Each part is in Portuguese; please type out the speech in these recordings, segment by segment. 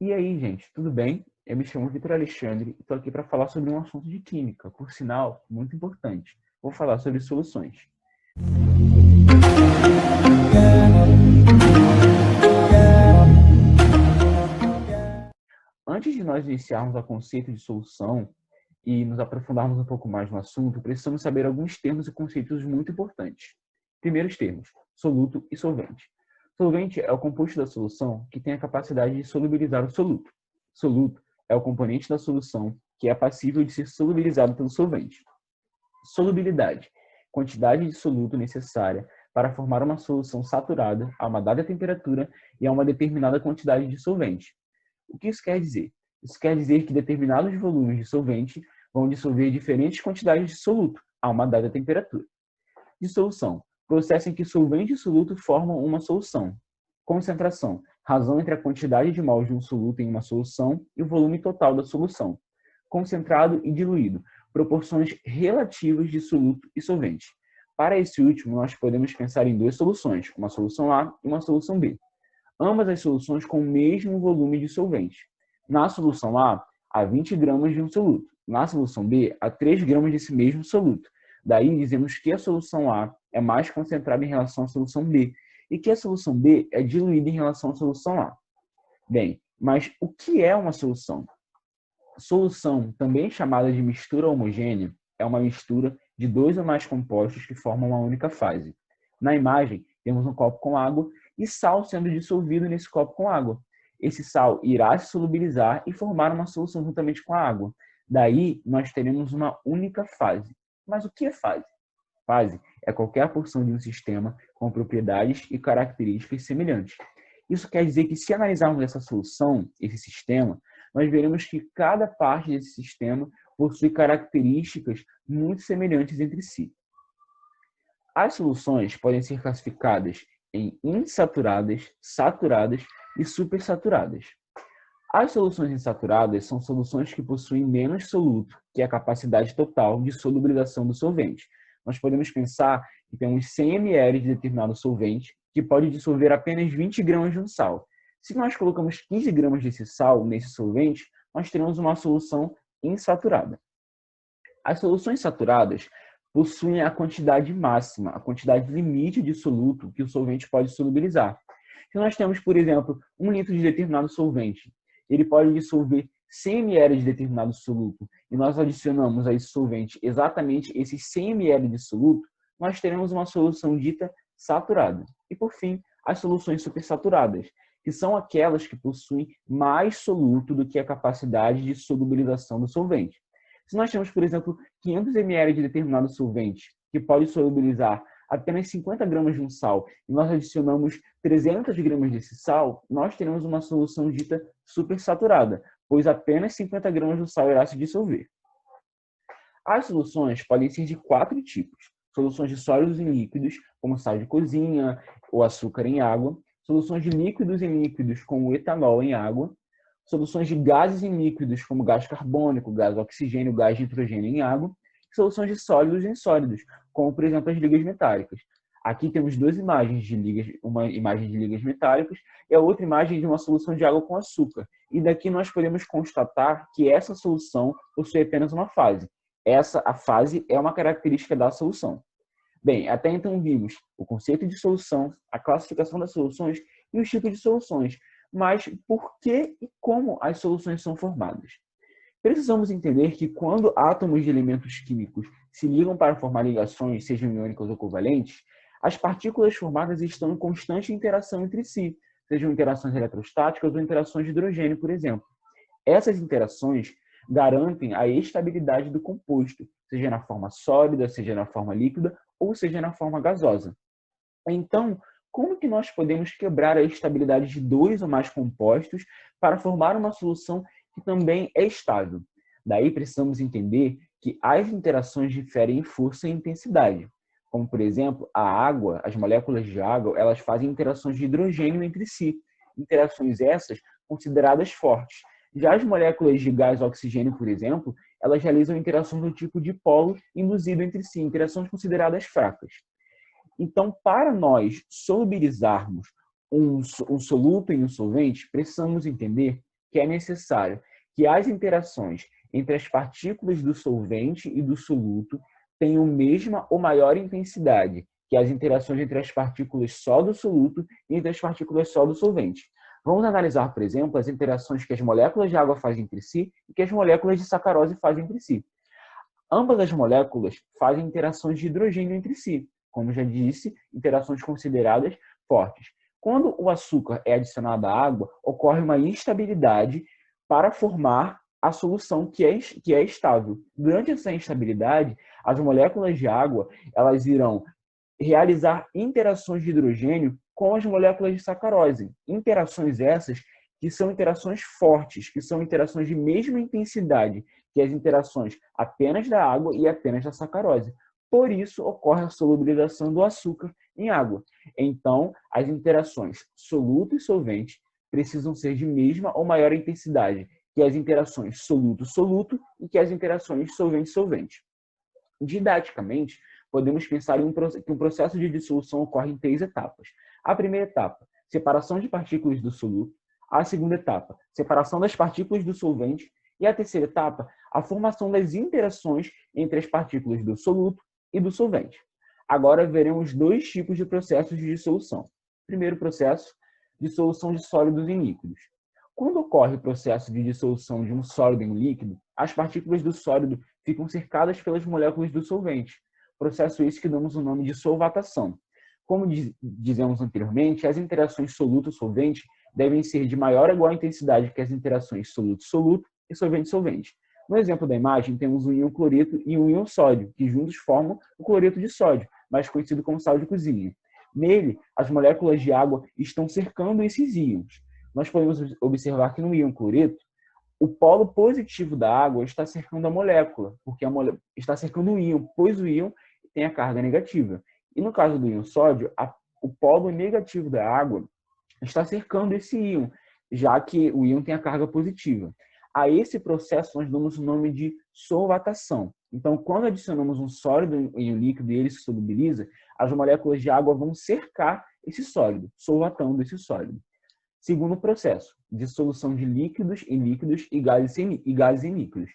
E aí, gente, tudo bem? Eu me chamo Vitor Alexandre e estou aqui para falar sobre um assunto de química, por sinal, muito importante. Vou falar sobre soluções. Antes de nós iniciarmos o conceito de solução e nos aprofundarmos um pouco mais no assunto, precisamos saber alguns termos e conceitos muito importantes. Primeiros termos, soluto e solvente. Solvente é o composto da solução que tem a capacidade de solubilizar o soluto. Soluto é o componente da solução que é passível de ser solubilizado pelo solvente. Solubilidade, quantidade de soluto necessária para formar uma solução saturada a uma dada temperatura e a uma determinada quantidade de solvente. O que isso quer dizer? Isso quer dizer que determinados volumes de solvente vão dissolver diferentes quantidades de soluto a uma dada temperatura. Dissolução, processo em que solvente e soluto formam uma solução. Concentração, razão entre a quantidade de mols de um soluto em uma solução e o volume total da solução. Concentrado e diluído, proporções relativas de soluto e solvente. Para esse último, nós podemos pensar em duas soluções, uma solução A e uma solução B. Ambas as soluções com o mesmo volume de solvente. Na solução A, há 20 gramas de um soluto. Na solução B, há 3 gramas desse mesmo soluto. Daí, dizemos que a solução A é mais concentrada em relação à solução B e que a solução B é diluída em relação à solução A. Bem, mas o que é uma solução? Solução, também chamada de mistura homogênea, é uma mistura de dois ou mais compostos que formam uma única fase. Na imagem, temos um copo com água e sal sendo dissolvido nesse copo com água. Esse sal irá se solubilizar e formar uma solução juntamente com a água. Daí, nós teremos uma única fase. Mas o que é fase? Fase é qualquer porção de um sistema com propriedades e características semelhantes. Isso quer dizer que, se analisarmos essa solução, esse sistema, nós veremos que cada parte desse sistema possui características muito semelhantes entre si. As soluções podem ser classificadas em insaturadas, saturadas e supersaturadas. As soluções insaturadas são soluções que possuem menos soluto que a capacidade total de solubilização do solvente. Nós podemos pensar que temos 100 ml de determinado solvente que pode dissolver apenas 20 gramas de um sal. Se nós colocamos 15 gramas desse sal nesse solvente, nós teremos uma solução insaturada. As soluções saturadas possuem a quantidade máxima, a quantidade limite de soluto que o solvente pode solubilizar. Se nós temos, por exemplo, 1 litro de determinado solvente, ele pode dissolver 100 ml de determinado soluto, e nós adicionamos a esse solvente exatamente esses 100 ml de soluto, nós teremos uma solução dita saturada. E, por fim, as soluções supersaturadas, que são aquelas que possuem mais soluto do que a capacidade de solubilização do solvente. Se nós temos, por exemplo, 500 ml de determinado solvente, que pode solubilizar apenas 50 gramas de um sal, e nós adicionamos 300 gramas desse sal, nós teremos uma solução dita supersaturada, pois apenas 50 gramas do sal irá se dissolver. As soluções podem ser de 4 tipos. Soluções de sólidos em líquidos, como sal de cozinha ou açúcar em água. Soluções de líquidos em líquidos, como etanol em água. Soluções de gases em líquidos, como gás carbônico, gás oxigênio, gás nitrogênio em água. Soluções de sólidos em sólidos, como, por exemplo, as ligas metálicas. Aqui temos duas imagens de ligas, uma imagem de ligas metálicas e a outra imagem de uma solução de água com açúcar. E daqui nós podemos constatar que essa solução possui apenas uma fase. A fase é uma característica da solução. Bem, até então vimos o conceito de solução, a classificação das soluções e os tipos de soluções. Mas por que e como as soluções são formadas? Precisamos entender que quando átomos de elementos químicos se ligam para formar ligações, sejam iônicas ou covalentes, as partículas formadas estão em constante interação entre si, sejam interações eletrostáticas ou interações de hidrogênio, por exemplo. Essas interações garantem a estabilidade do composto, seja na forma sólida, seja na forma líquida ou seja na forma gasosa. Então, como que nós podemos quebrar a estabilidade de dois ou mais compostos para formar uma solução que também é estável? Daí precisamos entender que as interações diferem em força e intensidade. Como, por exemplo, a água, as moléculas de água, elas fazem interações de hidrogênio entre si. Interações essas consideradas fortes. Já as moléculas de gás oxigênio, por exemplo, elas realizam interações do tipo dipolo induzido entre si, interações consideradas fracas. Então, para nós solubilizarmos um soluto em um solvente, precisamos entender que é necessário que as interações entre as partículas do solvente e do soluto tenham mesma ou maior intensidade que as interações entre as partículas só do soluto e entre as partículas só do solvente. Vamos analisar, por exemplo, as interações que as moléculas de água fazem entre si e que as moléculas de sacarose fazem entre si. Ambas as moléculas fazem interações de hidrogênio entre si, como já disse, interações consideradas fortes. Quando o açúcar é adicionado à água, ocorre uma instabilidade para formar a solução que é estável. Durante essa instabilidade, as moléculas de água elas irão realizar interações de hidrogênio com as moléculas de sacarose. Interações essas que são interações fortes, que são interações de mesma intensidade que as interações apenas da água e apenas da sacarose. Por isso, ocorre a solubilização do açúcar em água. Então, as interações soluto e solvente precisam ser de mesma ou maior intensidade que as interações soluto-soluto e que as interações solvente-solvente. Didaticamente, podemos pensar que um processo de dissolução ocorre em 3 etapas. A primeira etapa, separação de partículas do soluto. A segunda etapa, separação das partículas do solvente. E a terceira etapa, a formação das interações entre as partículas do soluto e do solvente. Agora veremos 2 tipos de processos de dissolução. Primeiro processo, dissolução de sólidos em líquidos. Quando ocorre o processo de dissolução de um sólido em um líquido, as partículas do sólido ficam cercadas pelas moléculas do solvente. Processo esse que damos o nome de solvatação. Como dizemos anteriormente, as interações soluto-solvente devem ser de maior ou igual intensidade que as interações soluto-soluto e solvente-solvente. No exemplo da imagem, temos um íon cloreto e um íon sódio, que juntos formam o cloreto de sódio, mais conhecido como sal de cozinha. Nele, as moléculas de água estão cercando esses íons. Nós podemos observar que no íon cloreto, o polo positivo da água está cercando a molécula, porque está cercando o íon, pois o íon tem a carga negativa. E no caso do íon sódio, o polo negativo da água está cercando esse íon, já que o íon tem a carga positiva. A esse processo nós damos o nome de solvatação. Então, quando adicionamos um sólido em um líquido e ele se solubiliza, as moléculas de água vão cercar esse sólido, solvatando esse sólido. Segundo processo, dissolução de líquidos em líquidos e gases em líquidos.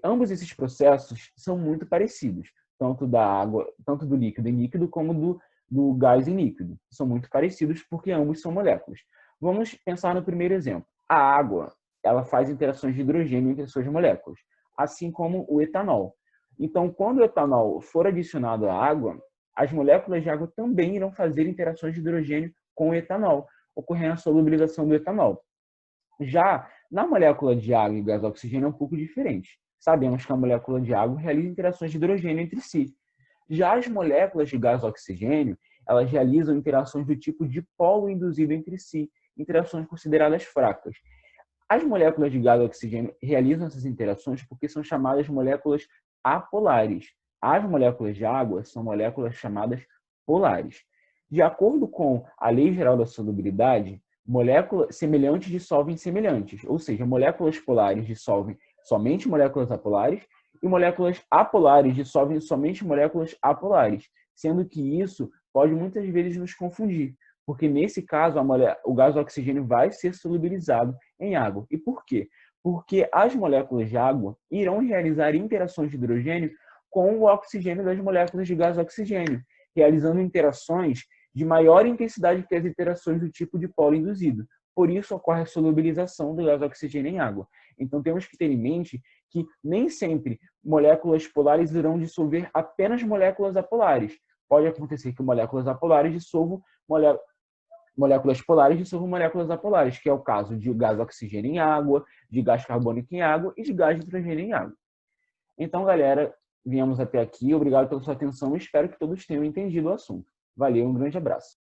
Ambos esses processos são muito parecidos, tanto da água, tanto do líquido em líquido como do gás em líquido. São muito parecidos porque ambos são moléculas. Vamos pensar no primeiro exemplo. A água, ela faz interações de hidrogênio entre suas moléculas, assim como o etanol. Então, quando o etanol for adicionado à água, as moléculas de água também irão fazer interações de hidrogênio com o etanol, ocorrendo a solubilização do etanol. Já na molécula de água e gás oxigênio é um pouco diferente. Sabemos que a molécula de água realiza interações de hidrogênio entre si. Já as moléculas de gás oxigênio, elas realizam interações do tipo dipolo induzido entre si, interações consideradas fracas. As moléculas de gás oxigênio realizam essas interações porque são chamadas moléculas apolares. As moléculas de água são moléculas chamadas polares. De acordo com a Lei Geral da Solubilidade, moléculas semelhantes dissolvem semelhantes, ou seja, moléculas polares dissolvem somente moléculas apolares e moléculas apolares dissolvem somente moléculas apolares, sendo que isso pode muitas vezes nos confundir, porque nesse caso o gás oxigênio vai ser solubilizado em água. E por quê? Porque as moléculas de água irão realizar interações de hidrogênio com o oxigênio das moléculas de gás oxigênio, realizando interações de maior intensidade que as interações do tipo de polo induzido. Por isso ocorre a solubilização do gás oxigênio em água. Então temos que ter em mente que nem sempre moléculas polares irão dissolver apenas moléculas apolares. Pode acontecer que moléculas apolares dissolvam moléculas polares dissolvam moléculas apolares, que é o caso de gás oxigênio em água, de gás carbônico em água e de gás hidrogênio em água. Então, galera, viemos até aqui. Obrigado pela sua atenção e espero que todos tenham entendido o assunto. Valeu, um grande abraço.